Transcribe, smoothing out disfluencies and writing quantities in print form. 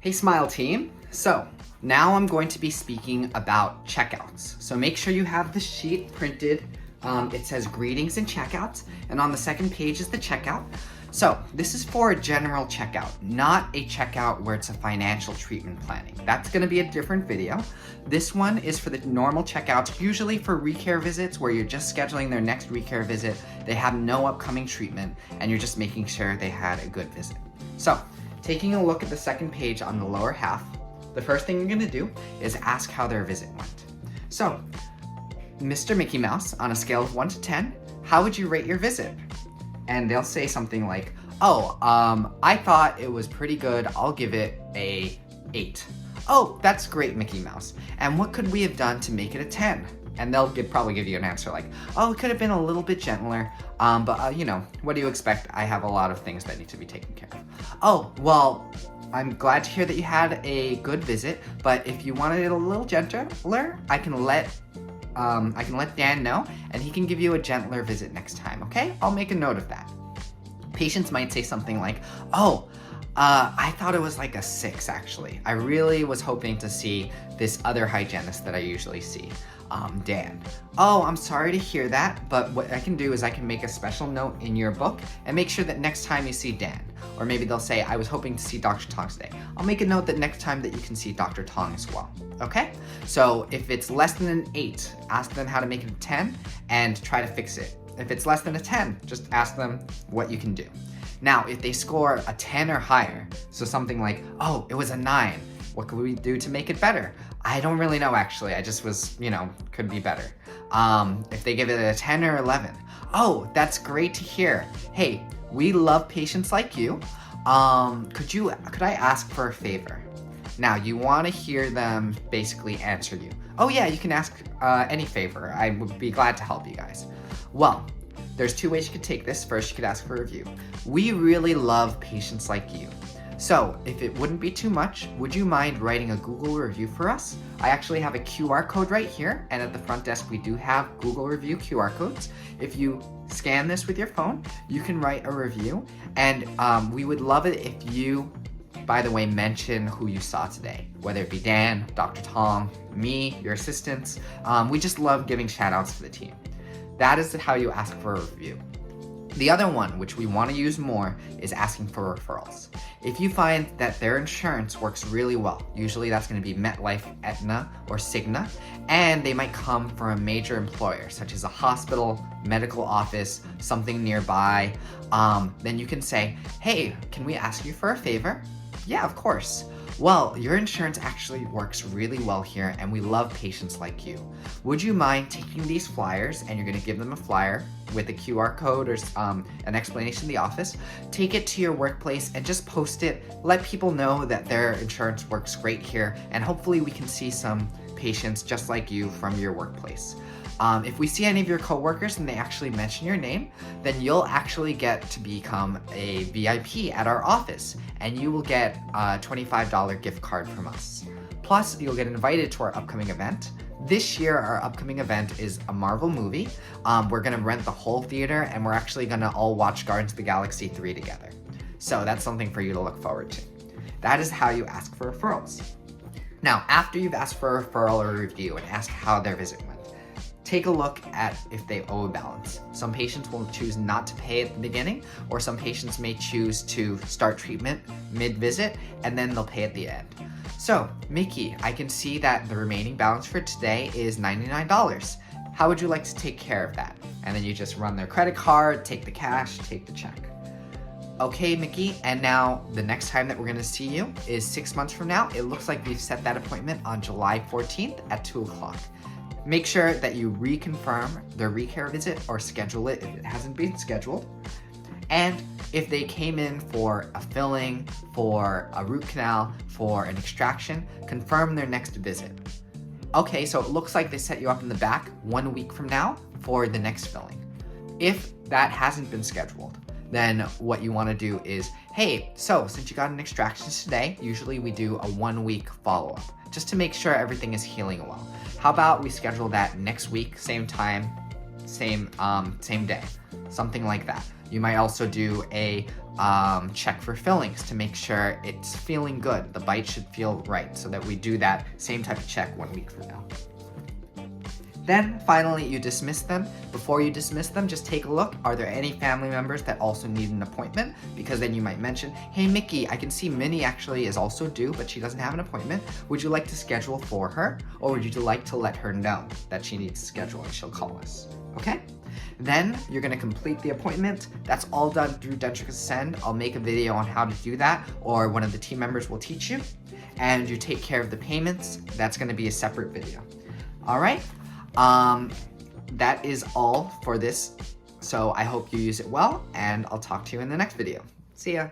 Hey Smile team. So now I'm going to be speaking about checkouts. So make sure you have the sheet printed. It says greetings and checkouts, and on the second page is the checkout. So this is for a general checkout, not a checkout where it's a financial treatment planning. That's gonna be a different video. This one is for the normal checkouts, usually for recare visits where you're just scheduling their next recare visit. They have no upcoming treatment and you're just making sure they had a good visit. So taking a look at the second page on the lower half, the first thing you're gonna do is ask how their visit went. So, Mr. Mickey Mouse, on a scale of 1 to 10, how would you rate your visit? And they'll say something like, I thought it was pretty good, I'll give it a 8. Oh, that's great, Mickey Mouse. And what could we have done to make it a 10? And they'll probably give you an answer like, oh, it could have been a little bit gentler, but you know, what do you expect? I have a lot of things that need to be taken care of. Oh, well, I'm glad to hear that you had a good visit, but if you wanted it a little gentler, I can let Dan know, and he can give you a gentler visit next time, okay? I'll make a note of that. Patients might say something like, I thought it was like a 6, actually. I really was hoping to see this other hygienist that I usually see, Dan. Oh, I'm sorry to hear that, but what I can do is I can make a special note in your book and make sure that next time you see Dan, or maybe they'll say, I was hoping to see Dr. Tong today. I'll make a note that next time that you can see Dr. Tong as well, okay? So if it's less than an 8, ask them how to make it a 10 and try to fix it. If it's less than a 10, just ask them what you can do. Now, if they score a 10 or higher, so something like, oh, it was a 9, what could we do to make it better? I don't really know, actually. I just was, could be better. If they give it a 10 or 11, oh, that's great to hear. Hey, we love patients like you. Could I ask for a favor? Now, you want to hear them basically answer you. Oh yeah, you can ask any favor. I would be glad to help you guys. Well, there's 2 ways you could take this. First, you could ask for a review. We really love patients like you. So, if it wouldn't be too much, would you mind writing a Google review for us? I actually have a QR code right here, and at the front desk we do have Google review QR codes. If you scan this with your phone, you can write a review, and we would love it if you, by the way, mention who you saw today, whether it be Dan, Dr. Tong, me, your assistants. We just love giving shout outs to the team. That is how you ask for a review. The other one, which we want to use more, is asking for referrals. If you find that their insurance works really well, usually that's going to be MetLife, Aetna, or Cigna, and they might come from a major employer, such as a hospital, medical office, something nearby, then you can say, hey, can we ask you for a favor? Yeah, of course. Well, your insurance actually works really well here, and we love patients like you. Would you mind taking these flyers, and you're gonna give them a flyer with a QR code or an explanation in the office, take it to your workplace and just post it, let people know that their insurance works great here, and hopefully we can see some patients just like you from your workplace. If we see any of your coworkers and they actually mention your name, then you'll actually get to become a VIP at our office, and you will get a $25 gift card from us. Plus, you'll get invited to our upcoming event. This year, our upcoming event is a Marvel movie. We're gonna rent the whole theater, and we're actually gonna all watch Guardians of the Galaxy 3 together. So that's something for you to look forward to. That is how you ask for referrals. Now, after you've asked for a referral or a review and asked how their visit went, take a look at if they owe a balance. Some patients will choose not to pay at the beginning, or some patients may choose to start treatment mid-visit, and then they'll pay at the end. So, Mickey, I can see that the remaining balance for today is $99. How would you like to take care of that? And then you just run their credit card, take the cash, take the check. Okay, Mickey, and now the next time that we're gonna see you is 6 months from now. It looks like we've set that appointment on July 14th at 2 o'clock. Make sure that you reconfirm their recare visit or schedule it if it hasn't been scheduled. And if they came in for a filling, for a root canal, for an extraction, confirm their next visit. Okay, so it looks like they set you up in the back 1 week from now for the next filling. If that hasn't been scheduled, then what you want to do is, hey, so since you got an extraction today, usually we do a 1 week follow-up just to make sure everything is healing well. How about we schedule that next week, same time, same day, something like that. You might also do a check for fillings to make sure it's feeling good. The bite should feel right, so that we do that same type of check 1 week from now. Then finally you dismiss them. Before you dismiss them, just take a look. Are there any family members that also need an appointment? Because then you might mention, hey Mickey, I can see Minnie actually is also due, but she doesn't have an appointment. Would you like to schedule for her? Or would you like to let her know that she needs to schedule and she'll call us? Okay? Then you're gonna complete the appointment. That's all done through Dentrix Ascend. I'll make a video on how to do that, or one of the team members will teach you. And you take care of the payments. That's gonna be a separate video. All right? That is all for this. So I hope you use it well, and I'll talk to you in the next video. See ya.